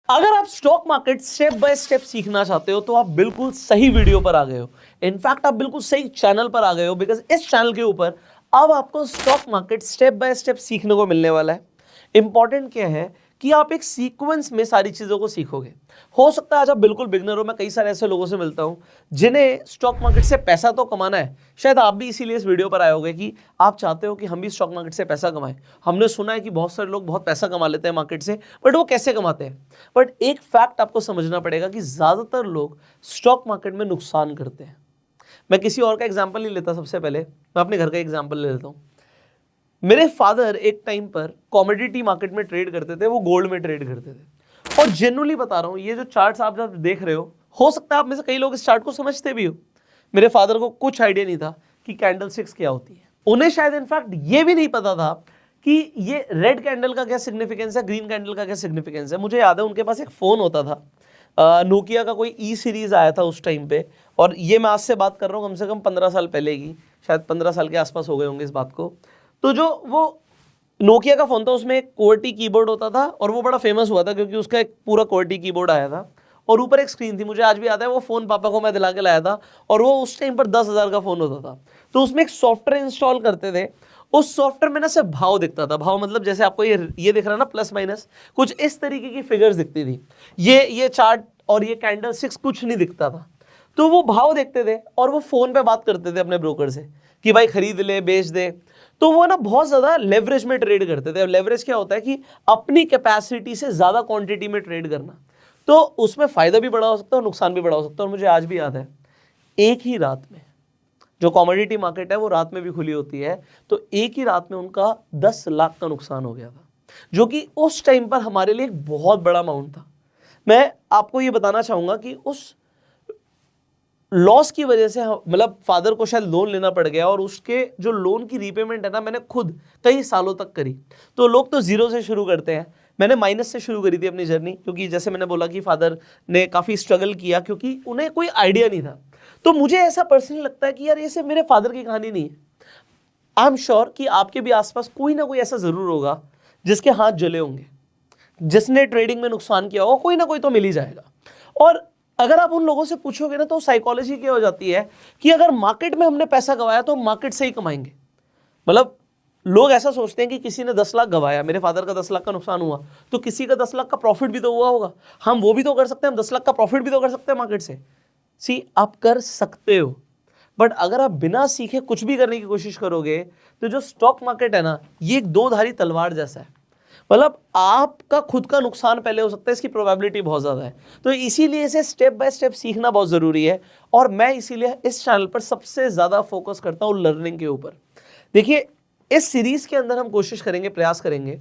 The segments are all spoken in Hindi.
अगर आप stock market step by step सीखना चाहते हो तो आप बिल्कुल सही वीडियो पर आ गए हो। इनफैक्ट आप बिल्कुल सही चैनल पर आ गए हो, बिकॉज इस चैनल के ऊपर अब आपको stock market step by step सीखने को मिलने वाला है। इंपॉर्टेंट क्या है कि आप एक सीक्वेंस में सारी चीजों को सीखोगे। हो सकता है आज आप बिल्कुल बिगनर हो। मैं कई सारे ऐसे लोगों से मिलता हूं जिन्हें स्टॉक मार्केट से पैसा तो कमाना है। शायद आप भी इसीलिए इस वीडियो पर आए होगे कि आप चाहते हो कि हम भी स्टॉक मार्केट से पैसा कमाएं। हमने सुना है कि बहुत सारे लोग बहुत पैसा कमा लेते हैं मार्केट से, बट वो कैसे कमाते हैं? बट एक फैक्ट आपको समझना पड़ेगा कि ज्यादातर लोग स्टॉक मार्केट में नुकसान करते हैं। मैं किसी और का एग्जांपल नहीं लेता, सबसे पहले मैं अपने घर का एग्जांपल ले लेता हूं। मेरे फादर एक टाइम पर कॉमोडिटी मार्केट में ट्रेड करते थे, वो गोल्ड में ट्रेड करते थे। और जेन्युइनली बता रहा हूं, ये जो चार्ट्स आप जब देख रहे हो सकता है आप में से कई लोग इस चार्ट को समझते भी हो। मेरे फादर को कुछ आइडिया नहीं था कि कैंडल स्टिक्स क्या होती है। उन्हें शायद इनफैक्ट ये भी नहीं पता था कि ये रेड कैंडल का क्या सिग्निफिकेंस है, ग्रीन कैंडल का क्या सिग्निफिकेंस है। मुझे याद है उनके पास एक फोन होता था, नोकिया का कोई ई सीरीज आया था उस टाइम पे। और ये मैं आज से बात कर रहा हूँ कम से कम 15 साल पहले की, शायद 15 साल के आसपास हो गए होंगे इस बात को। तो जो वो नोकिया का फोन था उसमें एक QWERTY कीबोर्ड होता था, और वो बड़ा फेमस हुआ था क्योंकि उसका एक पूरा QWERTY कीबोर्ड आया था और ऊपर एक स्क्रीन थी। मुझे आज भी याद है, वो फोन पापा को मैं दिला के लाया था और वो उस टाइम पर 10,000 का फोन होता था। तो उसमें एक सॉफ्टवेयर इंस्टॉल करते थे। उस सॉफ्टवेयर में ना सिर्फ भाव दिखता था। भाव मतलब जैसे आपको ये दिख रहा है ना, प्लस माइनस, कुछ इस तरीके की फिगर्स दिखती थी। ये चार्ट और ये कैंडल स्टिक्स कुछ नहीं दिखता था। तो वो भाव देखते थे और वो फोन पे बात करते थे अपने ब्रोकर से कि भाई खरीद ले, बेच दे। तो वो ना बहुत ज्यादा लेवरेज में ट्रेड करते थे। अब लेवरेज क्या होता है कि अपनी कैपेसिटी से ज्यादा क्वांटिटी में ट्रेड करना। तो उसमें फायदा भी बड़ा हो सकता है और नुकसान भी बड़ा हो सकता है। और मुझे आज भी याद है, एक ही रात में, जो कमोडिटी मार्केट है वो रात में भी खुली होती है, तो एक ही रात में उनका 10 लाख का नुकसान हो गया था, जो कि उस टाइम पर हमारे लिए एक बहुत बड़ा अमाउंट था। मैं आपको ये बताना चाहूंगा कि उस लॉस की वजह से मतलब फादर को शायद लोन लेना पड़ गया, और उसके जो लोन की रीपेमेंट है ना, मैंने खुद कई सालों तक करी। तो लोग तो जीरो से शुरू करते हैं, मैंने माइनस से शुरू करी थी अपनी जर्नी, क्योंकि जैसे मैंने बोला कि फादर ने काफ़ी स्ट्रगल किया क्योंकि उन्हें कोई आइडिया नहीं था। तो मुझे ऐसा पर्सनली लगता है कि यार ये सिर्फ मेरे फादर की कहानी नहीं है। आई एम श्योर कि आपके भी आसपास कोई ना कोई ऐसा ज़रूर होगा जिसके हाथ जले होंगे, जिसने ट्रेडिंग में नुकसान किया होगा। कोई ना कोई तो मिल ही जाएगा। और अगर आप उन लोगों से पूछोगे ना, तो साइकोलॉजी क्या हो जाती है कि अगर मार्केट में हमने पैसा गवाया तो मार्केट से ही कमाएंगे। मतलब लोग ऐसा सोचते हैं कि किसी ने 10 लाख गवाया, मेरे फादर का 10 लाख का नुकसान हुआ, तो किसी का 10 लाख का प्रॉफिट भी तो हुआ होगा, हम वो भी तो कर सकते हैं, हम 10 लाख का प्रॉफिट भी तो कर सकते हैं मार्केट से। सी, आप कर सकते हो, बट अगर आप बिना सीखे कुछ भी करने की कोशिश करोगे तो जो स्टॉक मार्केट है ना, ये एक दो धारी तलवार जैसा है। मतलब आपका खुद का नुकसान पहले हो सकता है, इसकी प्रोबेबिलिटी बहुत ज़्यादा है। तो इसीलिए इसे स्टेप बाय स्टेप सीखना बहुत ज़रूरी है, और मैं इसीलिए इस चैनल पर सबसे ज़्यादा फोकस करता हूँ लर्निंग के ऊपर। देखिए, इस सीरीज़ के अंदर हम कोशिश करेंगे, प्रयास करेंगे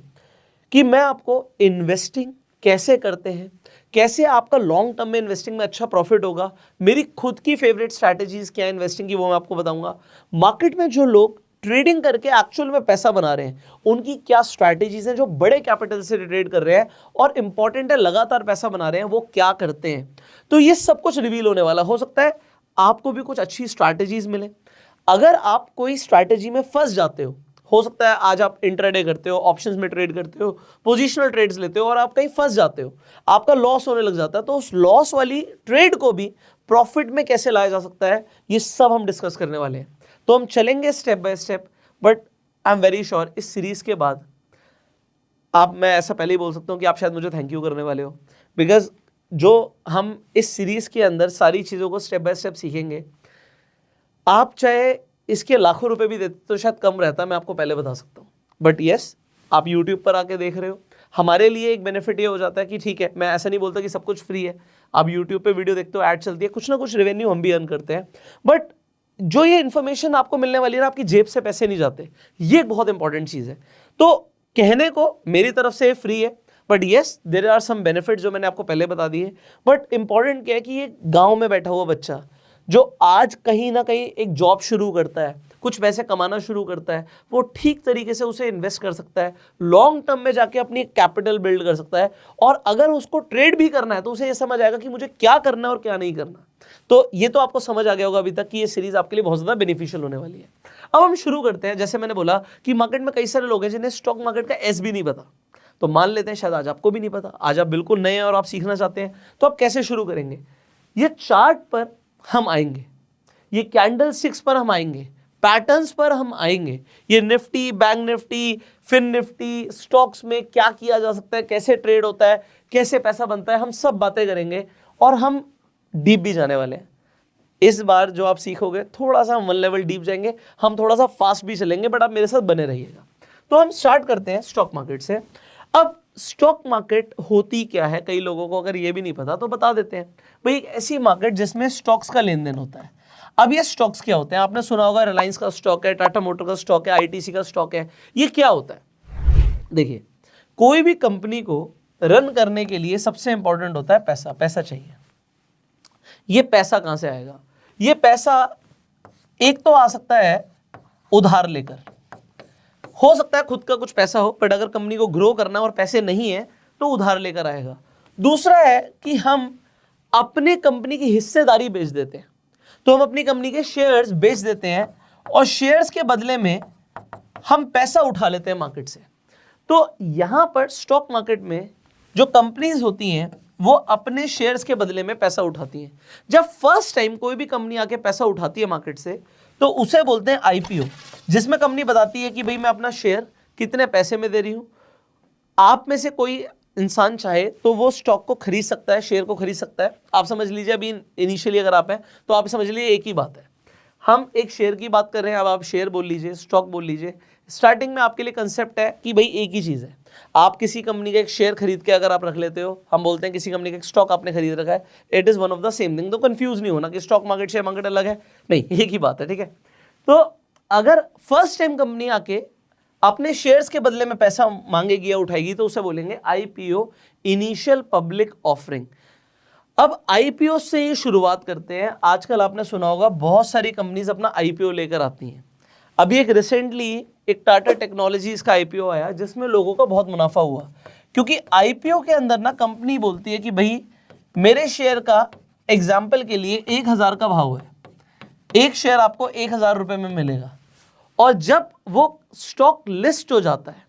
कि मैं आपको इन्वेस्टिंग कैसे करते हैं, कैसे आपका लॉन्ग टर्म में इन्वेस्टिंग में अच्छा प्रॉफिट होगा, मेरी खुद की फेवरेट स्ट्रैटेजीज़ क्या है इन्वेस्टिंग की, वो मैं आपको बताऊंगा। मार्केट में जो लोग ट्रेडिंग करके एक्चुअल में पैसा बना रहे हैं, उनकी क्या स्ट्रैटेजीज हैं, जो बड़े कैपिटल से ट्रेड कर रहे हैं और इंपॉर्टेंट है लगातार पैसा बना रहे हैं, वो क्या करते हैं। तो ये सब कुछ रिवील होने वाला। हो सकता है आपको भी कुछ अच्छी स्ट्रैटेजीज मिले। अगर आप कोई स्ट्रैटेजी में फंस जाते हो सकता है आज आप इंट्राडे करते हो, ऑप्शंस में ट्रेड करते हो, पोजिशनल ट्रेड्स लेते हो, और आप कहीं फंस जाते हो, आपका लॉस होने लग जाता है, तो उस लॉस वाली ट्रेड को भी प्रॉफिट में कैसे लाया जा सकता है, ये सब हम डिस्कस करने वाले हैं। तो हम चलेंगे step by step, but I am very sure इस सीरीज के बाद आप, मैं ऐसा पहले ही बोल सकता हूं कि आप शायद मुझे थैंक यू करने वाले हो, बिकॉज जो हम इस सीरीज के अंदर सारी चीज़ों को स्टेप बाय स्टेप सीखेंगे, आप चाहे इसके लाखों रुपए भी देते तो शायद कम रहता, मैं आपको पहले बता सकता हूँ। बट यस, आप यूट्यूब पर आके देख रहे हो, हमारे लिए एक बेनिफिट ये हो जाता है कि ठीक है, मैं ऐसा नहीं बोलता कि सब कुछ फ्री है। आप यूट्यूब पे वीडियो देखते हो, ऐड चलती है, कुछ ना कुछ रेवेन्यू हम भी अर्न करते हैं, बट जो ये इन्फॉर्मेशन आपको मिलने वाली है ना, आपकी जेब से पैसे नहीं जाते। ये एक बहुत इंपॉर्टेंट चीज़ है। तो कहने को मेरी तरफ से फ्री है, but yes there are some benefit जो मैंने आपको पहले बता दिए। बट इंपॉर्टेंट क्या है कि ये गांव में बैठा हुआ बच्चा जो आज कहीं ना कहीं एक जॉब शुरू करता है, कुछ पैसे कमाना शुरू करता है, वो ठीक तरीके से उसे इन्वेस्ट कर सकता है, लॉन्ग टर्म में जाके अपनी कैपिटल बिल्ड कर सकता है। और अगर उसको ट्रेड भी करना है तो उसे ये समझ आएगा कि मुझे क्या करना है और क्या नहीं करना। तो ये तो आपको समझ आ गया होगा अभी तक कि ये सीरीज आपके लिए बहुत ज़्यादा बेनिफिशियल होने वाली है। अब हम शुरू करते हैं। जैसे मैंने बोला कि मार्केट में कई सारे लोग हैं जिन्हें स्टॉक मार्केट का एस भी नहीं पता। तो मान लेते हैं शायद आज आपको भी नहीं पता, आज आप बिल्कुल नए हैं और आप सीखना चाहते हैं, तो आप कैसे शुरू करेंगे? ये चार्ट पर हम आएंगे, ये कैंडल स्टिक्स पर हम आएंगे, पैटर्न्स पर हम आएंगे, ये Nifty, bank Nifty, fin Nifty, stocks में क्या किया जा सकता है, कैसे ट्रेड होता है, कैसे पैसा बनता है, हम सब बातें करेंगे और हम डीप भी जाने वाले हैं। इस बार जो आप सीखोगे थोड़ा सा हम 1 लेवल डीप जाएंगे, हम थोड़ा सा फास्ट भी चलेंगे, बट आप मेरे साथ बने रहिएगा। तो हम स्टार्ट करते हैं स्टॉक मार्केट से। अब स्टॉक मार्केट होती क्या है, कई लोगों को अगर ये भी नहीं पता तो बता देते हैं। भाई एक ऐसी मार्केट जिसमें स्टॉक्स का लेन देन होता है। अब ये स्टॉक्स क्या होते हैं? आपने सुना होगा रिलायंस का स्टॉक है, टाटा मोटर का स्टॉक है, आईटीसी का स्टॉक है। ये क्या होता है? देखिए, कोई भी कंपनी को रन करने के लिए सबसे इंपॉर्टेंट होता है पैसा। पैसा चाहिए। ये पैसा कहां से आएगा? ये पैसा एक तो आ सकता है उधार लेकर, हो सकता है खुद का कुछ पैसा हो, बट अगर कंपनी को ग्रो करना और पैसे नहीं है तो उधार लेकर आएगा। दूसरा है कि हम अपने कंपनी की हिस्सेदारी बेच देते हैं, तो हम अपनी कंपनी के शेयर्स बेच देते हैं और शेयर्स के बदले में हम पैसा उठा लेते हैं मार्केट से। तो यहां पर स्टॉक मार्केट में जो कंपनीज होती हैं वो अपने शेयर्स के बदले में पैसा उठाती हैं। जब फर्स्ट टाइम कोई भी कंपनी आके पैसा उठाती है मार्केट से तो उसे बोलते हैं आईपीओ, जिसमें कंपनी बताती है कि भाई मैं अपना शेयर कितने पैसे में दे रही हूं। आप में से कोई इंसान चाहे तो वो स्टॉक को खरीद सकता है, शेयर को खरीद सकता है। आप समझ लीजिए अभी इनिशियली अगर आप हैं तो आप समझ लीजिए एक ही बात है, हम एक शेयर की बात कर रहे हैं। अब आप शेयर बोल लीजिए, स्टॉक बोल लीजिए। स्टार्टिंग में आपके लिए कंसेप्ट है कि भाई एक ही चीज़ है। आप किसी कंपनी का एक शेयर खरीद के अगर आप रख लेते हो, हम बोलते हैं किसी कंपनी का एक स्टॉक आपने खरीद रखा है, it is one of the same thing. तो कंफ्यूज नहीं होना कि स्टॉक मार्केट शेयर मार्केट अलग है, नहीं, एक ही बात है, ठीक है। तो अगर फर्स्ट टाइम कंपनी आके अपने शेयर्स के बदले में पैसा मांगेगी या उठाएगी तो उसे बोलेंगे आईपीओ, इनिशियल पब्लिक ऑफरिंग। अब आईपीओ से ही शुरुआत करते हैं। आजकल आपने सुना होगा बहुत सारी कंपनीज अपना आईपीओ लेकर आती हैं। अभी एक रिसेंटली एक टाटा टेक्नोलॉजीज का आईपीओ आया जिसमें लोगों को बहुत मुनाफा हुआ, क्योंकि आईपीओ के अंदर ना कंपनी बोलती है कि भाई मेरे शेयर का एग्जाम्पल के लिए 1000 का भाव है, एक शेयर आपको 1000 रुपये में मिलेगा। और जब वो स्टॉक लिस्ट हो जाता है,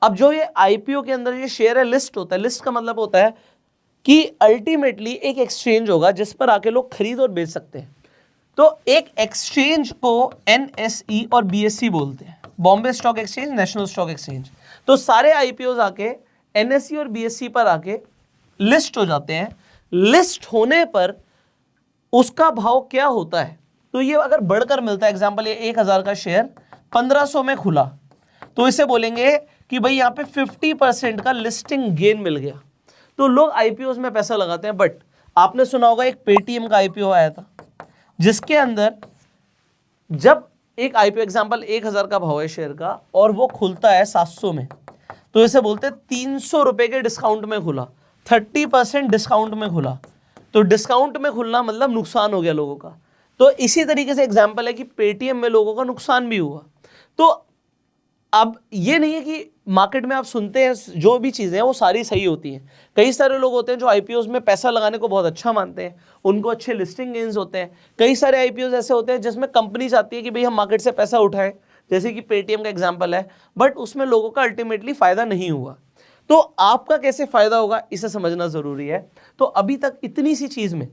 अब जो ये आईपीओ के अंदर ये शेयर है लिस्ट होता है। लिस्ट का मतलब होता है कि अल्टीमेटली एक एक्सचेंज होगा जिस पर आके लोग खरीद और बेच सकते हैं। तो एक एक्सचेंज को एनएसई और बीएसई बोलते हैं, Bombay stock exchange, national stock exchange. तो सारे आईपीओ आके एनएसई और बीएसई पर आके लिस्ट हो जाते हैं। लिस्ट होने पर उसका भाव क्या होता है? तो ये अगर बढ़कर मिलता है, एग्जांपल ये 1000 का शेयर 1500 में खुला, तो इसे बोलेंगे कि भाई यहाँ पे 50% का लिस्टिंग गेन मिल गया। तो लोग आईपीओ में पैसा लगाते हैं। बट आपने सुना होगा एक पेटीएम का आईपीओ आया था जिसके अंदर जब एक आईपीओ एग्जांपल 1000 का भाव है शेयर का और वो खुलता है 700 में, तो इसे बोलते हैं 300 रुपए के डिस्काउंट में खुला, 30% डिस्काउंट में खुला। तो डिस्काउंट में खुलना मतलब नुकसान हो गया लोगों का। तो इसी तरीके से एग्जांपल है कि पेटीएम में लोगों का नुकसान भी हुआ। तो अब ये नहीं है कि मार्केट में आप सुनते हैं जो भी चीज़ें हैं वो सारी सही होती हैं। कई सारे लोग होते हैं जो आईपीओ में पैसा लगाने को बहुत अच्छा मानते हैं, उनको अच्छे लिस्टिंग गेन्स होते हैं। कई सारे आईपीओ ऐसे होते हैं जिसमें कंपनी चाहती है कि भाई हम मार्केट से पैसा उठाएं, जैसे कि पेटीएम का एग्जाम्पल है, बट उसमें लोगों का अल्टीमेटली फ़ायदा नहीं हुआ। तो आपका कैसे फ़ायदा होगा इसे समझना ज़रूरी है। तो अभी तक इतनी सी चीज़ में,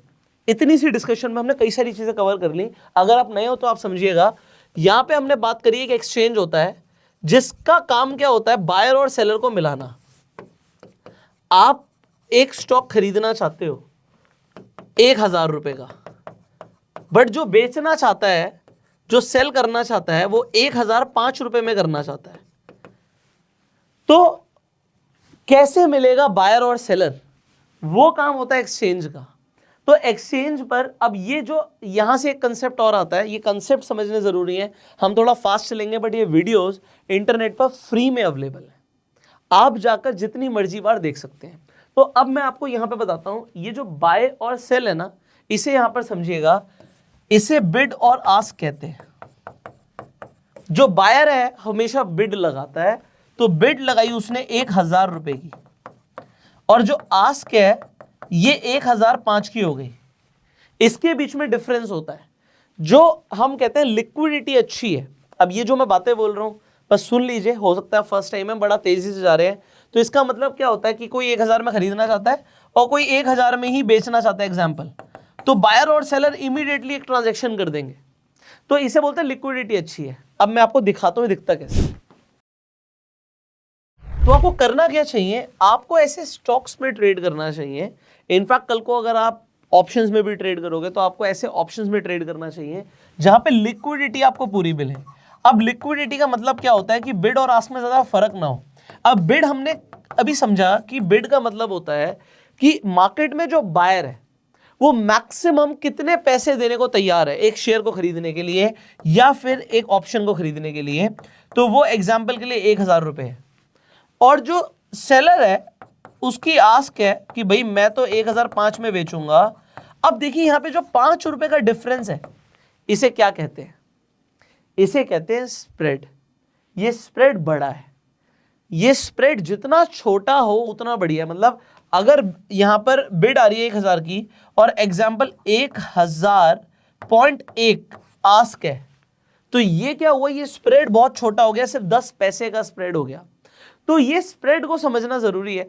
इतनी सी डिस्कशन में हमने कई सारी चीज़ें कवर कर ली। अगर आप नए हो तो आप समझिएगा, यहाँ पे हमने बात करी है कि एक्सचेंज होता है जिसका काम क्या होता है, बायर और सेलर को मिलाना। आप एक स्टॉक खरीदना चाहते हो 1000 रुपए का, बट जो बेचना चाहता है, जो सेल करना चाहता है, वो 1005 रुपए में करना चाहता है। तो कैसे मिलेगा बायर और सेलर? वो काम होता है एक्सचेंज का। तो एक्सचेंज पर अब ये जो यहाँ से एक कंसेप्ट और आता है, ये कंसेप्ट समझने ज़रूरी है। हम थोड़ा फास्ट चलेंगे, बट ये वीडियोस इंटरनेट पर फ्री में अवेलेबल है, आप जाकर जितनी मर्जी बार देख सकते हैं। तो अब मैं आपको यहाँ पे बताता हूँ, ये जो बाय और सेल है ना, इसे यहाँ पर समझिएगा, इसे बिड और आस्क कहते हैं। जो बायर है हमेशा बिड लगाता है, तो बिड लगाई उसने 1000 रुपए की, और जो आस्क है ये 1005 की हो गई। इसके बीच में डिफरेंस होता है, जो हम कहते हैं लिक्विडिटी अच्छी है। अब ये जो मैं बातें बोल रहा हूं, बस सुन लीजिए, हो सकता है फर्स्ट टाइम है, बड़ा तेजी से जा रहे हैं। तो इसका मतलब क्या होता है कि कोई 1000 में खरीदना चाहता है और कोई 1000 में ही बेचना चाहता है एग्जाम्पल, तो बायर और सेलर इमीडिएटली एक ट्रांजेक्शन कर देंगे। तो इसे बोलते हैं लिक्विडिटी अच्छी है। अब मैं आपको दिखाता हूँ दिखता कैसे। तो आपको करना क्या चाहिए, आपको ऐसे स्टॉक्स में ट्रेड करना चाहिए। इनफैक्ट कल को अगर आप ऑप्शंस में भी ट्रेड करोगे तो आपको ऐसे ऑप्शंस में ट्रेड करना चाहिए जहां पे लिक्विडिटी आपको पूरी मिले। अब लिक्विडिटी का मतलब क्या होता है कि बिड और आस्क में ज्यादा फर्क ना हो। अब बिड हमने अभी समझा कि बिड का मतलब होता है कि मार्केट में जो बायर है वो मैक्सिमम कितने पैसे देने को तैयार है एक शेयर को खरीदने के लिए या फिर एक ऑप्शन को खरीदने के लिए। तो वो एग्जाम्पल के लिए 1000 रुपए है, और जो सेलर है उसकी आस्क है कि भाई मैं तो 1005 में बेचूंगा। अब देखिए यहां पे जो 5 रुपए का डिफरेंस है, इसे क्या कहते हैं, इसे कहते हैं स्प्रेड। ये स्प्रेड बड़ा है, ये स्प्रेड जितना छोटा हो उतना बढ़िया। मतलब अगर यहां पर बिड आ रही है 1000 की और एग्जाम्पल 1000.1 आस्क है, तो ये क्या हुआ, ये स्प्रेड बहुत छोटा हो गया, सिर्फ 10 पैसे का स्प्रेड हो गया। तो ये स्प्रेड को समझना जरूरी है।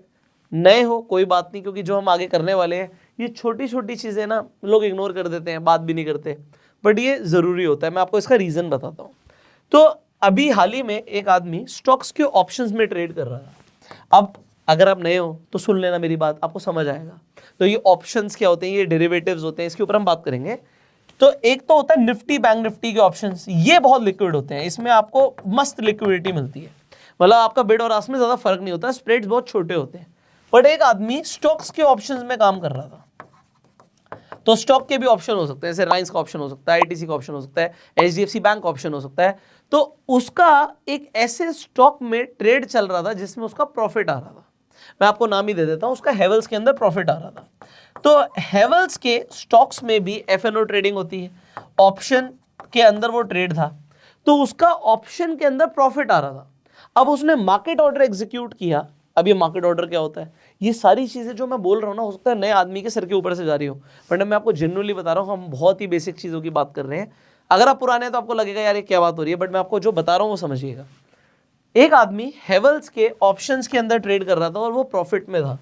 नए हो कोई बात नहीं, क्योंकि जो हम आगे करने वाले हैं ये छोटी छोटी चीजें ना लोग इग्नोर कर देते हैं, बात भी नहीं करते, बट ये जरूरी होता है। मैं आपको इसका रीजन बताता हूं। तो अभी हाल ही में एक आदमी स्टॉक्स के ऑप्शंस में ट्रेड कर रहा था। अब अगर आप नए हो तो सुन लेना मेरी बात, आपको समझ आएगा। तो ये ऑप्शंस क्या होते हैं, ये डेरिवेटिव्स होते हैं, इसके ऊपर हम बात करेंगे। तो एक तो होता है निफ्टी, बैंक निफ्टी के ऑप्शंस, ये बहुत लिक्विड होते हैं, इसमें आपको मस्त लिक्विडिटी मिलती है। मतलब आपका बिड और आस्क में ज्यादा फर्क नहीं होता, स्प्रेड्स बहुत छोटे होते हैं। बट एक आदमी स्टॉक्स के ऑप्शंस में काम कर रहा था। तो स्टॉक के भी ऑप्शन हो सकते हैं, जैसे रिलायंस का ऑप्शन हो सकता है, आईटीसी का ऑप्शन हो सकता है, एचडीएफसी बैंक का ऑप्शन हो सकता है। तो उसका एक ऐसे स्टॉक में ट्रेड चल रहा था जिसमें उसका प्रॉफिट आ रहा था। मैं आपको नाम ही दे देता हूं, उसका हेवल्स के अंदर प्रॉफिट आ रहा था। तो हेवल्स के स्टॉक्स में भी एफएनओ ट्रेडिंग होती है, ऑप्शन के अंदर वो ट्रेड था, तो उसका ऑप्शन के अंदर प्रॉफिट आ रहा था। अब उसने मार्केट ऑर्डर एग्जीक्यूट किया। अब ये मार्केट ऑर्डर क्या होता है, ये सारी चीजें जो मैं बोल रहा हूं ना, हो सकता है नए आदमी के सर के ऊपर से जा रही हो, बट मैं आपको जेन्युइनली बता रहा हूं, हम बहुत ही बेसिक चीजों की बात कर रहे हैं। अगर आप पुराने हैं तो आपको लगेगा यार ये क्या बात हो रही है, बट मैं आपको जो बता रहा हूं वो समझिएगा। एक आदमी हेवल्स के ऑप्शंस के अंदर ट्रेड कर रहा था और वो प्रॉफिट में था।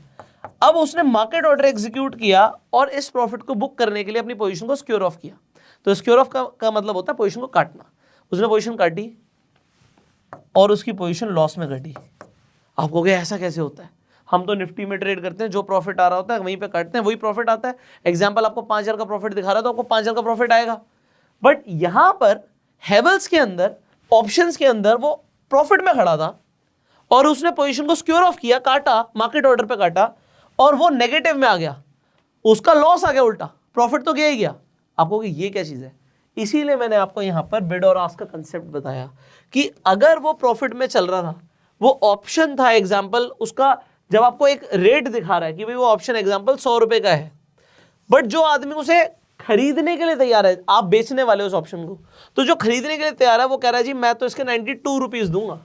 अब उसने मार्केट ऑर्डर एग्जीक्यूट किया और इस प्रॉफिट को बुक करने के लिए अपनी पोजीशन को सिक्योर ऑफ किया। तो सिक्योर ऑफ का मतलब होता है पोजीशन को काटना। उसने पोजीशन काटी और उसकी पोजीशन लॉस में घटी। आप कहोगे ऐसा कैसे होता है, हम तो निफ्टी में ट्रेड करते हैं, जो प्रॉफिट आ रहा होता है वहीं पे काटते हैं, वही प्रॉफिट आता है। एग्जांपल आपको 5000 का प्रॉफिट दिखा रहा है तो आपको 5000 का प्रॉफिट आएगा। बट यहां पर हेवल्स के अंदर ऑप्शंस के अंदर वो प्रॉफिट में खड़ा था और उसने पोजीशन को सिक्योर ऑफ किया, काटा, मार्केट ऑर्डर पे काटा और वो नेगेटिव में आ गया, उसका लॉस आ गया उल्टा, प्रॉफिट तो गया ही गया। आप कहोगे ये क्या चीज है, इसीलिए मैंने आपको यहां पर बिड और आस्क का कंसेप्ट बताया कि अगर वो प्रॉफिट में चल रहा था, वो ऑप्शन था एग्जांपल उसका, जब आपको एक रेट दिखा रहा है कि भाई वो ऑप्शन एग्जांपल 100 रुपए का है, बट जो आदमी उसे खरीदने के लिए तैयार है, आप बेचने वाले उस ऑप्शन को, तो जो खरीदने के लिए तैयार है वो कह रहा है जी मैं तो इसके 92 रुपीज दूंगा,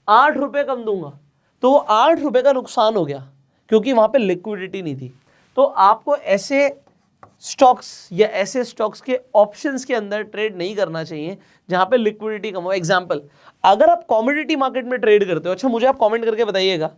8 रुपए कम दूंगा। तो वो 8 रुपए का नुकसान हो गया क्योंकि वहां पे लिक्विडिटी नहीं थी। तो आपको ऐसे स्टॉक्स या ऐसे स्टॉक्स के ऑप्शंस के अंदर ट्रेड नहीं करना चाहिए जहां पे लिक्विडिटी कम हो। एग्जांपल, अगर आप कमोडिटी मार्केट में ट्रेड करते हो, अच्छा मुझे आप कमेंट करके बताइएगा,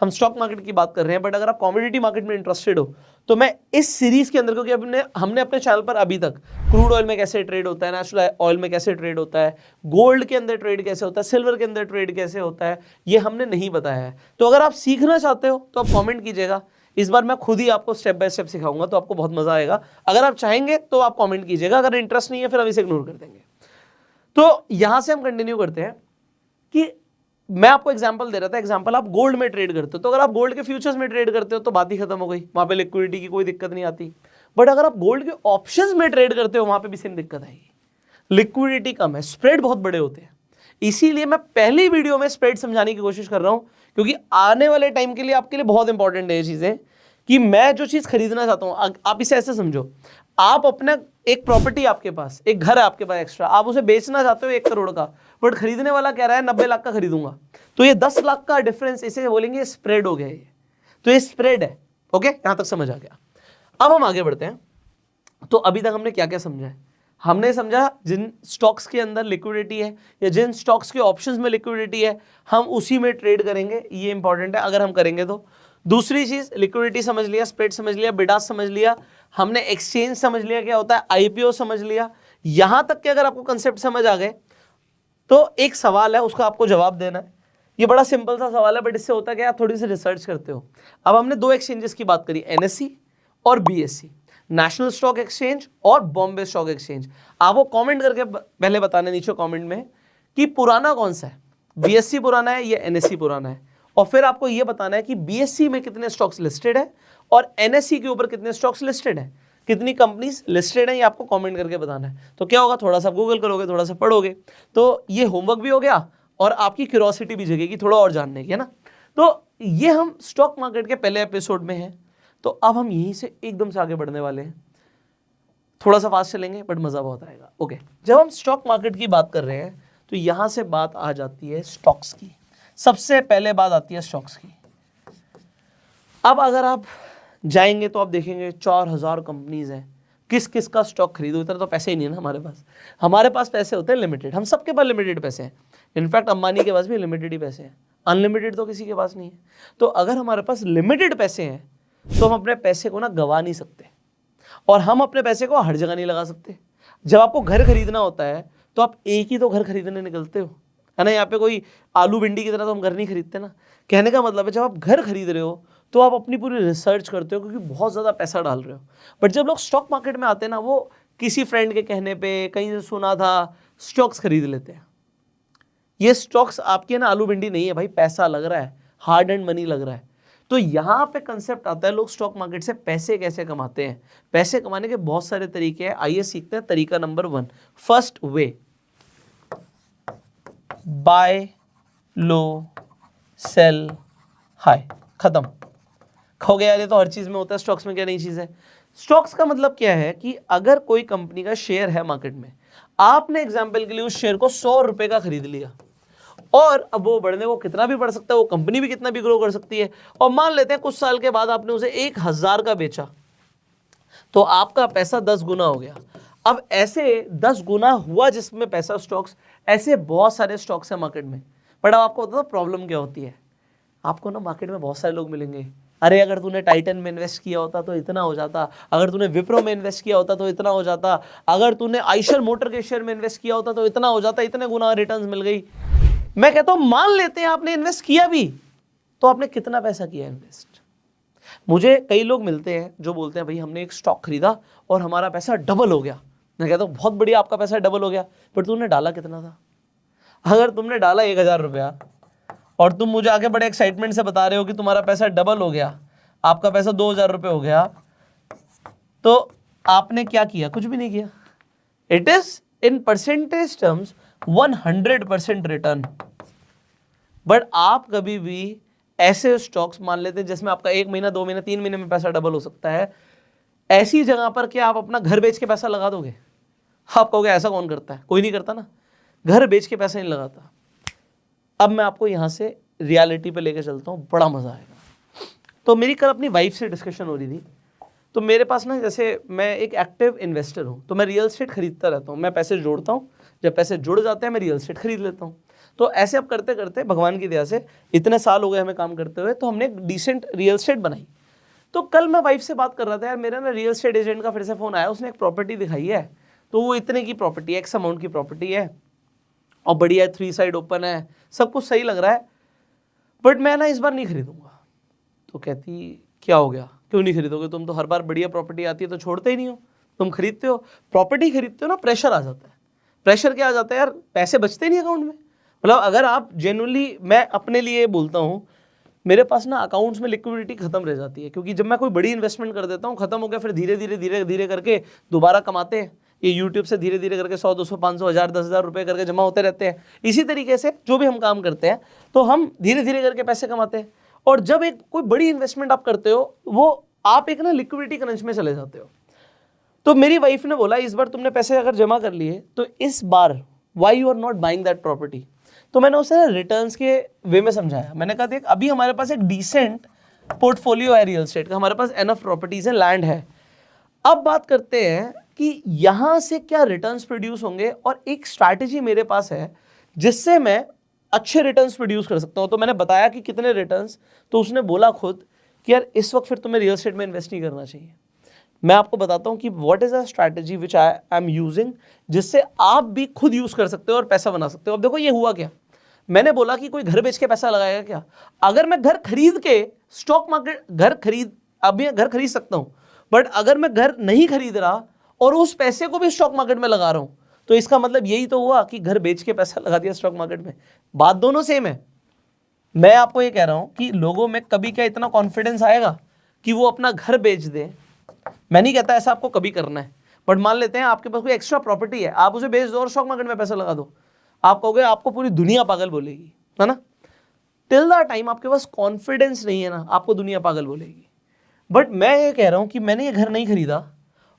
हम स्टॉक मार्केट की बात कर रहे हैं, बट अगर आप कमोडिटी मार्केट में इंटरेस्टेड हो तो मैं इस सीरीज के अंदर, क्योंकि हमने अपने चैनल पर अभी तक क्रूड ऑयल में कैसे ट्रेड होता है, नेचुरल ऑयल में कैसे ट्रेड होता है, गोल्ड के अंदर ट्रेड कैसे होता है, सिल्वर के अंदर ट्रेड कैसे होता है, ये हमने नहीं बताया है। तो अगर आप सीखना चाहते हो तो आप कॉमेंट कीजिएगा, इस बार मैं खुद ही आपको स्टेप बाय स्टेप सिखाऊंगा, तो आपको बहुत मजा आएगा। अगर आप चाहेंगे तो आप कमेंट कीजिएगा, अगर इंटरेस्ट नहीं है फिर हम इसे इग्नोर कर देंगे। तो यहां से हम कंटिन्यू करते हैं कि मैं आपको एग्जांपल दे रहा था, एग्जांपल आप गोल्ड में ट्रेड करते हो, तो अगर आप गोल्ड के फ्यूचर्स में ट्रेड करते हो तो बात ही खत्म हो गई, वहां पे लिक्विडिटी की कोई दिक्कत नहीं आती। बट अगर आप गोल्ड के ऑप्शंस में ट्रेड करते हो वहां पे भी सेम दिक्कत आएगी, लिक्विडिटी कम है, स्प्रेड बहुत बड़े होते हैं। इसीलिए मैं पहली वीडियो में स्प्रेड समझाने की कोशिश कर रहा हूं, क्योंकि आने वाले टाइम के लिए आपके लिए बहुत इंपॉर्टेंट है ये चीजें, कि मैं जो चीज खरीदना चाहता हूं, आप इसे ऐसे समझो, आप अपना एक प्रॉपर्टी, आपके पास एक घर है आपके पास एक्स्ट्रा, आप उसे बेचना चाहते हो 1 करोड़ का, बट खरीदने वाला कह रहा है 90 लाख का खरीदूंगा, तो ये 10 लाख का डिफरेंस, इसे बोलेंगे स्प्रेड हो गया ये, तो ये स्प्रेड है। ओके, यहां तक समझ आ गया। अब हम आगे बढ़ते हैं। तो अभी तक हमने क्या क्या समझा है, हमने समझा जिन स्टॉक्स के अंदर लिक्विडिटी है या जिन स्टॉक्स के ऑप्शंस में लिक्विडिटी है हम उसी में ट्रेड करेंगे, ये इंपॉर्टेंट है अगर हम करेंगे तो। दूसरी चीज, लिक्विडिटी समझ लिया, स्प्रेड समझ लिया, बिड आस्क समझ लिया, हमने एक्सचेंज समझ लिया क्या होता है, आईपीओ समझ लिया। यहां तक कि अगर आपको कंसेप्ट समझ आ गए तो एक सवाल है, उसका आपको जवाब देना है। ये बड़ा सिंपल सा सवाल है, बट इससे होता है क्या, आप थोड़ी सी रिसर्च करते हो। अब हमने दो एक्सचेंजेस की बात करी, एनएससी और बीएससी, नेशनल स्टॉक एक्सचेंज और बॉम्बे स्टॉक एक्सचेंज। आपको कमेंट करके पहले बताना नीचे कमेंट में कि पुराना कौन सा है, बीएससी पुराना है या एनएससी पुराना है, और फिर आपको यह बताना है कि बीएससी में कितने स्टॉक्स लिस्टेड है और एनएससी के ऊपर कितने स्टॉक्स लिस्टेड है, कितनी कंपनीज लिस्टेड है, ये आपको कमेंट करके बताना है। तो क्या होगा, थोड़ा सा गूगल करोगे, थोड़ा सा पढ़ोगे, तो ये होमवर्क भी हो गया और आपकी क्यूरियोसिटी भी जगेगी थोड़ा और जानने की, है ना। तो ये हम स्टॉक मार्केट के पहले एपिसोड में हैं, तो अब हम यहीं से एकदम से आगे बढ़ने वाले हैं। थोड़ा सा फास्ट चलेंगे बट मजा बहुत आएगा। ओके, जब हम स्टॉक मार्केट की बात कर रहे हैं तो यहां से बात आ जाती है स्टॉक्स की। सबसे पहले बात आती है स्टॉक्स की। अब अगर आप जाएंगे तो आप देखेंगे 4000 कंपनीज हैं, किस किस का स्टॉक खरीदो, इतना तो पैसे ही नहीं है ना हमारे पास। हमारे पास पैसे होते हैं लिमिटेड, हम सबके पास लिमिटेड पैसे हैं। इनफैक्ट अंबानी के पास भी लिमिटेड ही पैसे हैं, अनलिमिटेड तो किसी के पास नहीं है। तो अगर हमारे पास लिमिटेड पैसे हैं तो हम अपने पैसे को ना गवा नहीं सकते, और हम अपने पैसे को हर जगह नहीं लगा सकते। जब आपको घर खरीदना होता है तो आप एक ही तो घर खरीदने निकलते हो, है ना। यहाँ पे कोई आलू भिंडी की तरह तो हम घर नहीं खरीदते ना। कहने का मतलब है जब आप घर खरीद रहे हो तो आप अपनी पूरी रिसर्च करते हो, क्योंकि बहुत ज़्यादा पैसा डाल रहे हो। बट जब लोग स्टॉक मार्केट में आते हैं ना, वो किसी फ्रेंड के कहने पे, कहीं से सुना था, स्टॉक्स खरीद लेते हैं। ये स्टॉक्स आपके ना आलू भिंडी नहीं है भाई, पैसा लग रहा है, हार्ड एंड मनी लग रहा है। तो यहाँ पे कंसेप्ट आता है, लोग स्टॉक मार्केट से पैसे कैसे कमाते हैं। पैसे कमाने के बहुत सारे तरीके हैं, आइए सीखते हैं। तरीका नंबर 1, फर्स्ट वे, बाय लो सेल हाई। खत्म हो गया यार, ये तो हर चीज में होता है, स्टॉक्स में क्या नई चीज है। स्टॉक्स का मतलब क्या है कि अगर कोई कंपनी का शेयर है मार्केट में, आपने एग्जांपल के लिए उस शेयर को 100 रुपए का खरीद लिया, और अब वो बढ़ने, वो कितना भी बढ़ सकता है, वो कंपनी भी कितना भी ग्रो कर सकती है, और मान लेते हैं कुछ साल के बाद आपने उसे 1000 का बेचा, तो आपका पैसा 10 गुना हो गया। अब ऐसे 10 गुना हुआ जिसमें पैसा स्टॉक्स, ऐसे बहुत सारे स्टॉक्स हैं मार्केट में। बट अब आपको पता है प्रॉब्लम क्या होती है, आपको ना मार्केट में बहुत सारे लोग मिलेंगे, अरे अगर तूने टाइटन में इन्वेस्ट किया होता तो इतना हो जाता, अगर तूने विप्रो में इन्वेस्ट किया होता तो इतना हो जाता, अगर तूने आइशर मोटर के शेयर में इन्वेस्ट किया होता तो इतना हो जाता, इतने गुना रिटर्न्स मिल गई। मैं कहता हूं मान लेते हैं आपने इन्वेस्ट किया भी, तो आपने कितना पैसा किया इन्वेस्ट। मुझे कई लोग मिलते हैं जो बोलते हैं भाई हमने एक स्टॉक खरीदा और हमारा पैसा डबल हो गया। मैं कहता हूं बहुत बढ़िया, आपका पैसा डबल हो गया, पर तुमने डाला कितना था। अगर तुमने डाला 1000 रुपया और तुम मुझे आगे बड़े एक्साइटमेंट से बता रहे हो कि तुम्हारा पैसा डबल हो गया, आपका पैसा 2000 रुपये हो गया, तो आपने क्या किया, कुछ भी नहीं किया। It is in percentage terms 100% return. But आप कभी भी ऐसे स्टॉक्स मान लेते हैं जिसमें आपका 1 महीना, 2 महीना, 3 महीने में पैसा डबल हो सकता है, ऐसी जगह पर क्या आप अपना घर बेच के पैसा लगा दोगे? आप कहोगे ऐसा कौन करता है, कोई नहीं करता ना, घर बेच के पैसा नहीं लगाता। अब मैं आपको यहाँ से रियलिटी पे लेके चलता हूँ, बड़ा मजा आएगा। तो मेरी कल अपनी वाइफ से डिस्कशन हो रही थी, तो मेरे पास ना, जैसे मैं एक एक्टिव इन्वेस्टर हूँ, तो मैं रियल एस्टेट खरीदता रहता हूँ, मैं पैसे जोड़ता हूँ, जब पैसे जुड़ जाते हैं मैं रियल एस्टेट खरीद लेता हूँ। तो ऐसे अब करते करते भगवान की दया से इतने साल हो गए हमें काम करते हुए, तो हमने एक डिसेंट रियल एस्टेट बनाई। तो कल मैं वाइफ से बात कर रहा था, यार मेरा ना रियल एस्टेट एजेंट का फिर से फ़ोन आया, उसने एक प्रॉपर्टी दिखाई है, तो वो इतने की प्रॉपर्टी है, एक्स अमाउंट की प्रॉपर्टी है, और बढ़िया है, 3 साइड ओपन है, सब कुछ सही लग रहा है, बट मैं ना इस बार नहीं खरीदूंगा। तो कहती क्या हो गया, क्यों नहीं खरीदोगे, तुम तो हर बार बढ़िया प्रॉपर्टी आती है तो छोड़ते ही नहीं हो, तुम खरीदते हो, प्रॉपर्टी खरीदते हो ना, प्रेशर आ जाता है। प्रेशर क्या आ जाता है यार, पैसे बचते नहीं अकाउंट में। मतलब अगर आप जेन्युइनली, मैं अपने लिए बोलता हूँ, मेरे पास ना अकाउंट्स में लिक्विडिटी खत्म रह जाती है, क्योंकि जब मैं कोई बड़ी इन्वेस्टमेंट कर देता हूँ, खत्म हो गया, फिर धीरे धीरे धीरे धीरे करके दोबारा कमाते हैं। ये यूट्यूब से धीरे धीरे करके 100, 200, 500, 1000, 10,000 रुपये करके जमा होते रहते हैं। इसी तरीके से जो भी हम काम करते हैं, तो हम धीरे धीरे करके पैसे कमाते हैं। और जब एक कोई बड़ी इन्वेस्टमेंट आप करते हो, वो आप एक ना लिक्विडिटी क्रंच में चले जाते हो। तो मेरी वाइफ ने बोला इस बार तुमने पैसे अगर जमा कर लिए, तो इस बार why you are not buying that property. तो मैंने उसे रिटर्न्स के वे में समझाया। मैंने कहा देख, अभी हमारे पास एक डिसेंट पोर्टफोलियो है रियल एस्टेट का, हमारे पास एनफ प्रॉपर्टीज है, लैंड है। अब बात करते हैं कि यहां से क्या रिटर्न्स प्रोड्यूस होंगे, और एक स्ट्रैटेजी मेरे पास है जिससे मैं अच्छे रिटर्न्स प्रोड्यूस कर सकता हूं। तो मैंने बताया कि कितने रिटर्न्स, तो उसने बोला खुद कि यार इस वक्त फिर तुम्हें रियल एस्टेट में इन्वेस्ट नहीं करना चाहिए। मैं आपको बताता हूं कि what is a strategy which I am using, जिससे आप भी खुद यूज कर सकते हो और पैसा बना सकते हो। अब देखो ये हुआ क्या, मैंने बोला कि कोई घर बेच के पैसा लगाएगा क्या? अगर मैं घर खरीद के स्टॉक मार्केट अभी घर खरीद सकता हूं, बट अगर मैं घर नहीं खरीद रहा और उस पैसे को भी स्टॉक मार्केट में लगा रहा हूं, तो इसका मतलब यही तो हुआ कि घर बेच के पैसा लगा दिया स्टॉक मार्केट में। बात दोनों सेम है। मैं आपको ये कह रहा हूं कि लोगों में कभी क्या इतना कॉन्फिडेंस आएगा कि वो अपना घर बेच दे। मैं नहीं कहता ऐसा आपको कभी करना है, बट मान लेते हैं आपके पास कोई एक्स्ट्रा प्रॉपर्टी है, आप उसे बेच दो और स्टॉक मार्केट में पैसा लगा दो। आप कहोगे आपको पूरी दुनिया पागल बोलेगी, है ना? टिल द टाइम आपके पास कॉन्फिडेंस नहीं है ना, आपको दुनिया पागल बोलेगी। बट मैं ये कह रहा हूं कि मैंने ये घर नहीं खरीदा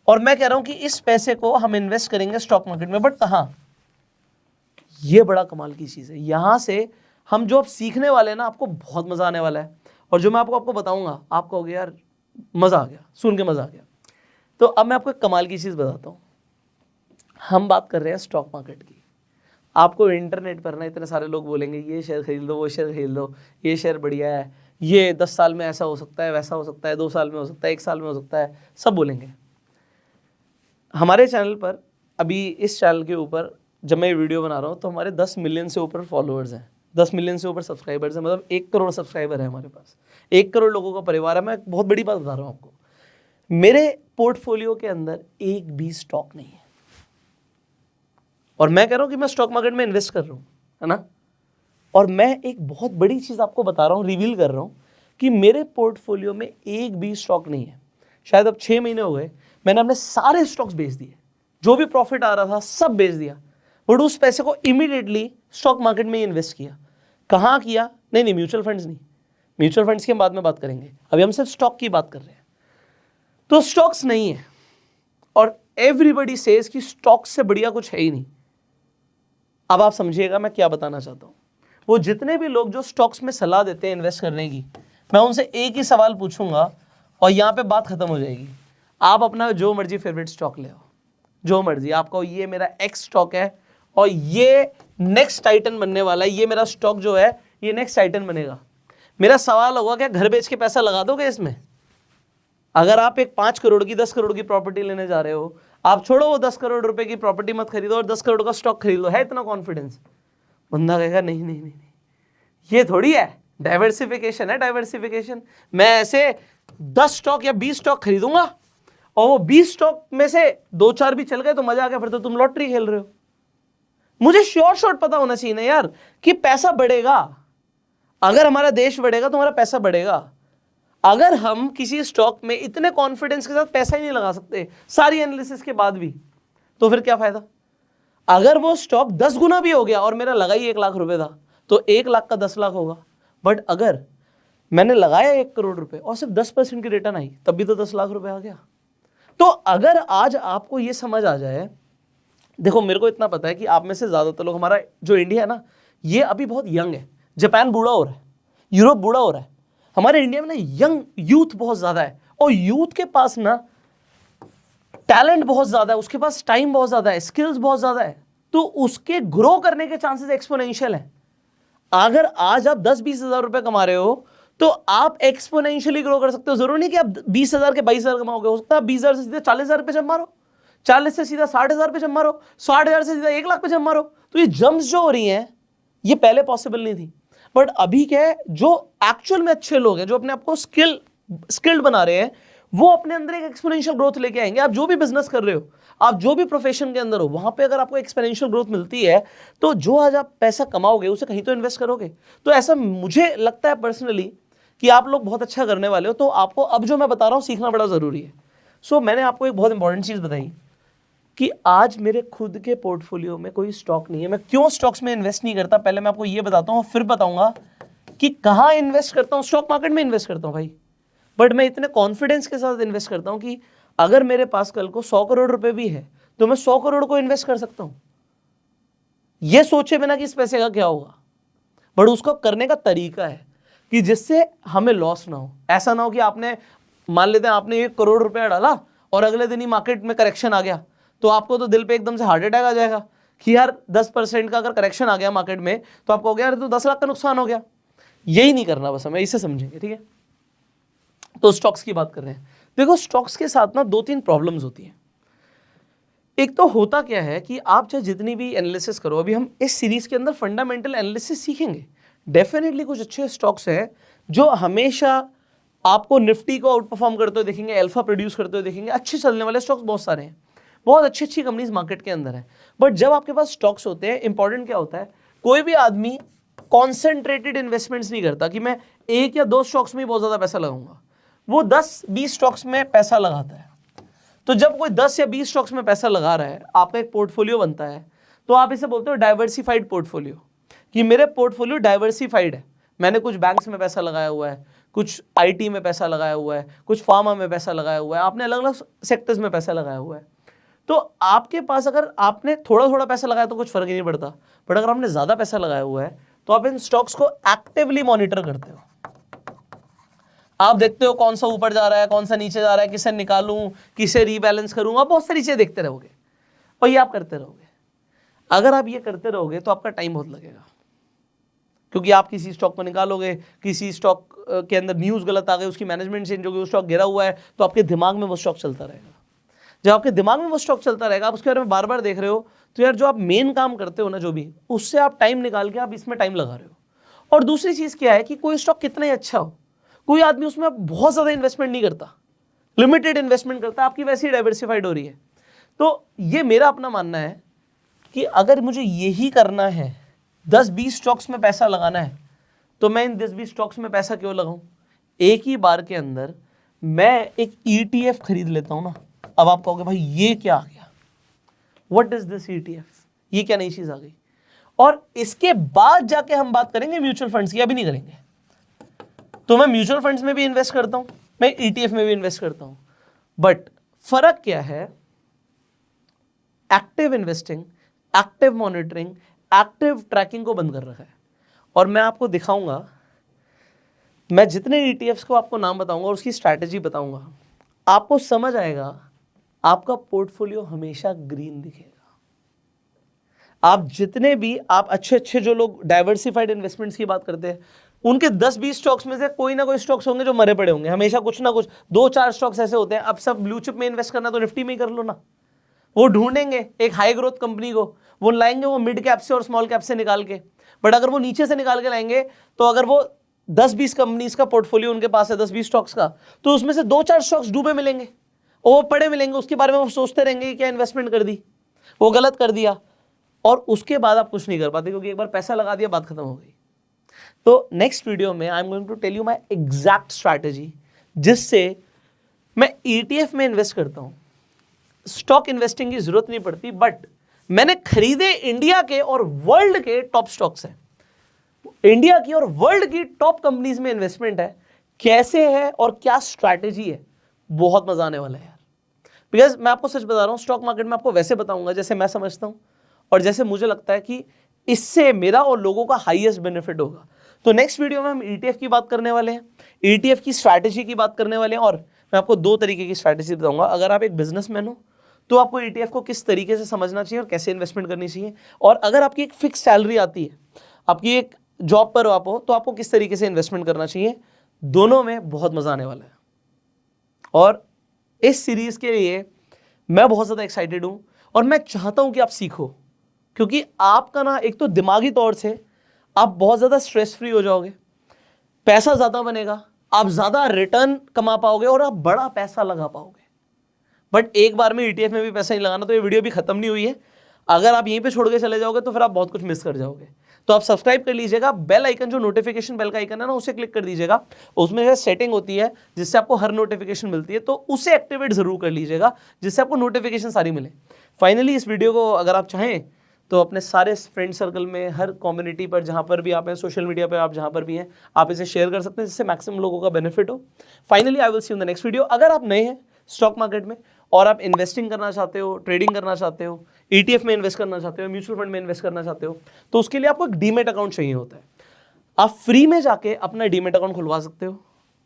और मैं कह रहा हूं कि इस पैसे को हम इन्वेस्ट करेंगे स्टॉक मार्केट में। बट कहां? ये बड़ा कमाल की चीज है। यहां से हम जो अब सीखने वाले हैं ना, आपको बहुत मजा आने वाला है। और जो मैं आपको बताऊंगा, आप कहोगे यार मजा आ गया, सुन के मजा आ गया। तो अब मैं आपको एक कमाल की चीज बताता हूं। हम बात कर रहे हैं स्टॉक मार्केट की। आपको इंटरनेट पर ना इतने सारे लोग बोलेंगे ये शेयर खरीद लो, वो शेयर खरीद लो, ये शेयर बढ़िया है, ये 10 साल में ऐसा हो सकता है, वैसा हो सकता है, 2 साल में हो सकता है, 1 साल में हो सकता है, सब बोलेंगे। हमारे चैनल पर अभी, इस चैनल के ऊपर जब मैं ये वीडियो बना रहा हूँ, तो हमारे 10 मिलियन से ऊपर फॉलोअर्स हैं, 10 मिलियन से ऊपर सब्सक्राइबर्स हैं, मतलब 1 करोड़ सब्सक्राइबर है हमारे पास, 1 करोड़ लोगों का परिवार है। मैं एक बहुत बड़ी बात बता रहा हूँ आपको, मेरे पोर्टफोलियो के अंदर एक भी स्टॉक नहीं है। और मैं कह रहा हूं कि मैं स्टॉक मार्केट में इन्वेस्ट कर रहा हूं, है ना? और मैं एक बहुत बड़ी चीज आपको बता रहा हूं, रिवील कर रहा हूं कि मेरे पोर्टफोलियो में एक भी स्टॉक नहीं है। शायद अब 6 महीने हो गए, मैंने अपने सारे स्टॉक्स बेच दिए, जो भी प्रॉफिट आ रहा था सब बेच दिया, बट उस पैसे को इमीडिएटली स्टॉक मार्केट में इन्वेस्ट किया। कहाँ किया? नहीं, म्यूचुअल फंड्स नहीं, म्यूचुअल फंड्स की हम बाद में बात करेंगे, अभी हम सिर्फ स्टॉक की बात कर रहे हैं। तो स्टॉक्स नहीं है, और एवरीबडी सेज कि स्टॉक्स से बढ़िया कुछ है ही नहीं। अब आप समझिएगा मैं क्या बताना चाहता हूं। वो जितने भी लोग जो स्टॉक्स में सलाह देते हैं इन्वेस्ट करने की, मैं उनसे एक ही सवाल पूछूंगा और यहां पे बात खत्म हो जाएगी। आप अपना जो मर्जी फेवरेट स्टॉक ले आओ, जो मर्जी, आपको ये मेरा एक्स स्टॉक है और ये नेक्स्ट टाइटन बनने वाला है, ये मेरा स्टॉक जो है ये नेक्स्ट टाइटन बनेगा। मेरा सवाल होगा क्या घर बेच के पैसा लगा दोगे इसमें? अगर आप एक 5 करोड़ की 10 करोड़ की प्रॉपर्टी लेने जा रहे हो, आप छोड़ो वो 10 करोड़ रुपए की प्रॉपर्टी मत खरीदो और 10 करोड़ का स्टॉक खरीद लो, है इतना कॉन्फिडेंस? बंदा कहेगा नहीं नहीं नहीं नहीं, ये थोड़ी है, डाइवर्सिफिकेशन है, डाइवर्सिफिकेशन। मैं ऐसे 10 स्टॉक या 20 स्टॉक खरीदूंगा और वो 20 स्टॉक में से 2-4 भी चल गए तो मजा आ गया, फिर तो तुम लॉटरी खेल रहे हो। मुझे शॉर्ट पता होना चाहिए ना यार कि पैसा बढ़ेगा। अगर हमारा देश बढ़ेगा तो हमारा पैसा बढ़ेगा। अगर हम किसी स्टॉक में इतने कॉन्फिडेंस के साथ पैसा ही नहीं लगा सकते सारी एनालिसिस के बाद भी, तो फिर क्या फायदा? अगर वो स्टॉक 10 गुना भी हो गया और मेरा लगा ही 1 लाख रुपए था, तो 1 लाख का 10 लाख होगा। बट अगर मैंने लगाया 1 करोड़ रुपए और सिर्फ 10% की रिटर्न आई, तब भी तो 10 लाख रुपए आ गया। तो अगर आज आपको ये समझ आ जाए, देखो मेरे को इतना पता है कि आप में से ज्यादातर लोग, हमारा जो इंडिया है ना, ये अभी बहुत यंग है। जापान बूढ़ा हो रहा है, यूरोप बूढ़ा हो रहा है, हमारे इंडिया में ना यंग यूथ बहुत ज्यादा है, और यूथ के पास ना टैलेंट बहुत ज्यादा है, उसके पास टाइम बहुत ज्यादा है, स्किल्स बहुत ज्यादा है, तो उसके ग्रो करने के चांसेस एक्सपोनेंशियल है। अगर आज आप 10-20 हजार रुपए कमा रहे हो तो आप एक्सपोनेंशियली ग्रो कर सकते हो। जरूरी नहीं कि आप 20,000 के 22,000 कमाओगे, हो सकता है 20,000 से सीधा 40,000 पे जंप मारो, 40 से सीधा 60,000 पे जंप मारो, 60,000 से सीधा 1 लाख पे जंप मारो। तो ये जंप्स जो हो रही हैं ये पहले पॉसिबल नहीं थी, बट अभी क्या है, जो एक्चुअल में अच्छे लोग हैं, जो अपने आप को स्किल्ड बना रहे हैं, वो अपने अंदर एक एक्सपोनेंशियल ग्रोथ लेके आएंगे। आप जो भी बिजनेस कर रहे हो, आप जो भी प्रोफेशन के अंदर हो, वहां पे अगर आपको एक्सपोनेंशियल ग्रोथ मिलती है, तो जो आज आप पैसा कमाओगे उसे कहीं तो इन्वेस्ट करोगे। तो ऐसा मुझे लगता है पर्सनली कि आप लोग बहुत अच्छा करने वाले हो, तो आपको अब जो मैं बता रहा हूं सीखना बड़ा जरूरी है। सो मैंने आपको एक बहुत इंपॉर्टेंट चीज बताई कि आज मेरे खुद के पोर्टफोलियो में कोई स्टॉक नहीं है। मैं क्यों स्टॉक्स में इन्वेस्ट नहीं करता, पहले मैं आपको ये बताता हूँ, फिर बताऊंगा कि कहाँ इन्वेस्ट करता हूँ। स्टॉक मार्केट में इन्वेस्ट करता हूँ भाई, बट मैं इतने कॉन्फिडेंस के साथ इन्वेस्ट करता हूँ कि अगर मेरे पास कल को 100 करोड़ रुपए भी है तो मैं 100 करोड़ को इन्वेस्ट कर सकता हूँ, ये सोचे बिना कि इस पैसे का क्या होगा। बट उसको करने का तरीका है कि जिससे हमें लॉस ना हो। ऐसा ना हो कि आपने, मान लेते हैं आपने 1 करोड़ रुपया डाला और अगले दिन ही मार्केट में करेक्शन आ गया, तो आपको तो दिल पे एकदम से हार्ट अटैक आ जाएगा कि यार 10% का अगर करेक्शन आ गया मार्केट में तो आपको हो गया यार तो 10 लाख का नुकसान हो गया। यही नहीं करना बस हमें, इसे समझेंगे, ठीक है। तो स्टॉक्स की बात कर रहे हैं। देखो स्टॉक्स के साथ ना 2-3 प्रॉब्लम्स होती हैं। एक तो होता क्या है कि आप चाहे जितनी भी एनालिसिस करो, अभी हम इस सीरीज के अंदर फंडामेंटल एनालिसिस सीखेंगे। डेफिनेटली कुछ अच्छे स्टॉक्स हैं जो हमेशा आपको निफ्टी को आउट परफॉर्म करते हुए देखेंगे, अल्फा प्रोड्यूस करते हुए देखेंगे, अच्छे चलने वाले स्टॉक्स बहुत सारे हैं, बहुत अच्छी अच्छी कंपनीज मार्केट के अंदर है। बट जब आपके पास स्टॉक्स होते हैं, इंपॉर्टेंट क्या होता है, कोई भी आदमी कॉन्सेंट्रेटेड इन्वेस्टमेंट्स नहीं करता कि मैं 1 या 2 स्टॉक्स में ही बहुत ज्यादा पैसा लगाऊंगा। वो 10-20 स्टॉक्स में पैसा लगाता है। तो जब कोई 10 या 20 स्टॉक्स में पैसा लगा रहा है, आपका एक पोर्टफोलियो बनता है, तो आप इसे बोलते हो डाइवर्सिफाइड पोर्टफोलियो, कि मेरे पोर्टफोलियो डाइवर्सिफाइड है। मैंने कुछ बैंक्स में पैसा लगाया हुआ है, कुछ आईटी में पैसा लगाया हुआ है, कुछ फार्मा में पैसा लगाया हुआ है, आपने अलग अलग सेक्टर्स में पैसा लगाया हुआ है। तो आपके पास अगर आपने थोड़ा थोड़ा पैसा लगाया तो कुछ फर्क ही नहीं पड़ता, बट अगर आपने ज्यादा पैसा लगाया हुआ है तो आप इन स्टॉक्स को एक्टिवली मॉनिटर करते हो। आप देखते हो कौन सा ऊपर जा रहा है, कौन सा नीचे जा रहा है, किसे निकालूं, किसे रीबैलेंस करूं, आप बहुत सारी चीजें देखते रहोगे और ये आप करते रहोगे। अगर आप ये करते रहोगे तो आपका टाइम बहुत लगेगा, क्योंकि आप किसी स्टॉक को निकालोगे, किसी स्टॉक के अंदर न्यूज गलत आ गई, उसकी मैनेजमेंट चेंज हो गई, वो स्टॉक गिरा हुआ है, तो आपके दिमाग में वो स्टॉक चलता रहेगा। जब आपके दिमाग में वो स्टॉक चलता रहेगा, आप उसके बारे में बार बार देख रहे हो, तो यार जो आप मेन काम करते हो ना, जो भी, उससे आप टाइम निकाल के आप इसमें टाइम लगा रहे हो। और दूसरी चीज क्या है कि कोई स्टॉक कितना ही अच्छा हो, कोई आदमी उसमें बहुत ज्यादा इन्वेस्टमेंट नहीं करता, लिमिटेड इन्वेस्टमेंट करता है, आपकी वैसे ही डाइवर्सिफाइड हो रही है। तो ये मेरा अपना मानना है कि अगर मुझे यही करना है, 10-20 स्टॉक्स में पैसा लगाना है, तो मैं इन 10-20 स्टॉक्स में पैसा क्यों लगाऊं? एक ही बार के अंदर मैं एक ETF खरीद लेता हूं ना। अब आप कहोगे भाई ये क्या आ गया, व्हाट इज दिस ETF, ये क्या नई चीज आ गई? और इसके बाद जाके हम बात करेंगे म्यूचुअल फंड्स की, अभी नहीं करेंगे। तो मैं म्यूचुअल फंड्स में भी इन्वेस्ट करता हूं, मैं ETF में भी इन्वेस्ट करता हूं, बट फर्क क्या है? Active investing, active monitoring, active tracking को बंद कर रखा है। और मैं आपको दिखाऊंगा, मैं जितने ETFs को आपको नाम बताऊंगा और उसकी स्ट्रैटेजी बताऊंगा, आपको समझ आएगा, आपका पोर्टफोलियो हमेशा ग्रीन दिखेगा। आप जितने भी आप अच्छे अच्छे जो लोग डाइवर्सिफाइड इन्वेस्टमेंट्स की बात करते हैं, उनके 10-20 स्टॉक्स में से कोई ना कोई स्टॉक्स होंगे जो मरे पड़े होंगे, हमेशा कुछ ना कुछ 2-4 स्टॉक्स ऐसे होते हैं। अब सब ब्लू चिप में इन्वेस्ट करना तो निफ्टी में ही कर लो ना। वो ढूंढेंगे एक हाई ग्रोथ कंपनी को, वो लाएंगे वो मिड कैप से और स्मॉल कैप से निकाल के, बट अगर वो नीचे से निकाल के लाएंगे, तो अगर वो 10-20 कंपनीज का पोर्टफोलियो उनके पास है, 10-20 स्टॉक्स का, तो उसमें से 2-4 स्टॉक्स डूबे मिलेंगे और वो पड़े मिलेंगे। उसके बारे में वो सोचते रहेंगे कि क्या इन्वेस्टमेंट कर दी, वो गलत कर दिया, और उसके बाद आप कुछ नहीं कर पाते, क्योंकि एक बार पैसा लगा दिया, बात खत्म हो गई। तो नेक्स्ट वीडियो में I am going to tell you my exact strategy, जिससे मैं ETF में इन्वेस्ट करता हूं, स्टॉक इन्वेस्टिंग की जरूरत नहीं पड़ती, बट मैंने खरीदे इंडिया के और वर्ल्ड के टॉप स्टॉक्स हैं, इंडिया की और वर्ल्ड की टॉप कंपनीज में इन्वेस्टमेंट है। कैसे है और क्या स्ट्रैटेजी है, बहुत मजा आने वाला है यार। बिकॉज मैं आपको सच बता रहा हूं, स्टॉक मार्केट में आपको वैसे बताऊंगा जैसे मैं समझता हूं और जैसे मुझे लगता है कि इससे मेरा और लोगों का हाईएस्ट बेनिफिट होगा। तो नेक्स्ट वीडियो में हम ETF की बात करने वाले हैं, ETF की स्ट्रैटेजी की बात करने वाले हैं, और मैं आपको 2 तरीके की स्ट्रैटेजी बताऊंगा। अगर आप एक बिजनेसमैन हो तो आपको ETF को किस तरीके से समझना चाहिए और कैसे इन्वेस्टमेंट करनी चाहिए, और अगर आपकी एक फिक्स सैलरी आती है, आपकी एक जॉब पर आप हो, तो आपको किस तरीके से इन्वेस्टमेंट करना चाहिए। दोनों में बहुत मजा आने वाला है, और इस सीरीज के लिए मैं बहुत ज्यादा एक्साइटेड हूं, और मैं चाहता हूं कि आप सीखो, क्योंकि आपका ना एक तो दिमागी तौर से आप बहुत ज्यादा स्ट्रेस फ्री हो जाओगे, पैसा ज्यादा बनेगा, आप ज्यादा रिटर्न कमा पाओगे और आप बड़ा पैसा लगा पाओगे। बट एक बार में ETF में भी पैसा नहीं लगाना। तो ये वीडियो भी खत्म नहीं हुई है, अगर आप यहीं पे छोड़ के चले जाओगे तो फिर आप बहुत कुछ मिस कर जाओगे। तो आप सब्सक्राइब कर लीजिएगा, बेल आइकन जो नोटिफिकेशन बेल का आइकन है ना, उसे क्लिक कर दीजिएगा। उसमें जो सेटिंग होती है जिससे आपको हर नोटिफिकेशन मिलती है, तो उसे एक्टिवेट जरूर कर लीजिएगा, जिससे आपको नोटिफिकेशन सारी मिले। फाइनली इस वीडियो को अगर आप चाहें तो अपने सारे फ्रेंड सर्कल में, हर कम्युनिटी पर जहाँ पर भी आप हैं, सोशल मीडिया पर आप जहाँ पर भी हैं, आप इसे शेयर कर सकते हैं, जिससे मैक्सिमम लोगों का बेनिफिट हो। Finally I will see you in the next video. अगर आप नए हैं स्टॉक मार्केट में और आप इन्वेस्टिंग करना चाहते हो, ट्रेडिंग करना चाहते हो, ETF में इन्वेस्ट करना चाहते हो, म्यूचुअल फंड में इन्वेस्ट करना चाहते हो, तो उसके लिए आपको एक डीमेट अकाउंट चाहिए होता है। आप फ्री में जाके अपना डीमेट अकाउंट खुलवा सकते हो,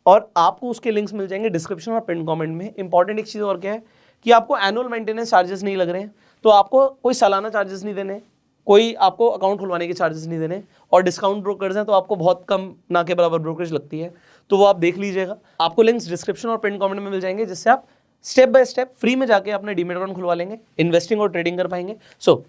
और आपको उसके लिंक्स मिल जाएंगे डिस्क्रिप्शन और पिन कमेंट में। इंपॉर्टेंट एक चीज़ और क्या है कि आपको एनुअल मेंटेनेंस चार्जेस नहीं लग रहे हैं, तो आपको कोई सालाना चार्जेस नहीं देने, कोई आपको अकाउंट खुलवाने के चार्जेस नहीं देने, और डिस्काउंट ब्रोकर्स हैं तो आपको बहुत कम ना के बराबर ब्रोकरेज लगती है, तो वो आप देख लीजिएगा। आपको लिंक्स डिस्क्रिप्शन और पिन कमेंट में मिल जाएंगे, जिससे आप स्टेप बाय स्टेप फ्री में जाके अपने डीमैट अकाउंट खुलवा लेंगे, इन्वेस्टिंग और ट्रेडिंग कर पाएंगे। So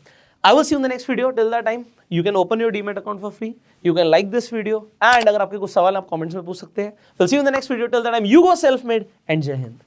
I will see you in the next video. Till that time you can open your demat account for free, you can like this video, and अगर आपके कुछ सवाल आप कमेंट्स में पूछ सकते हैं। Will see you in the next video. Till that time you go self made and जय हिंद।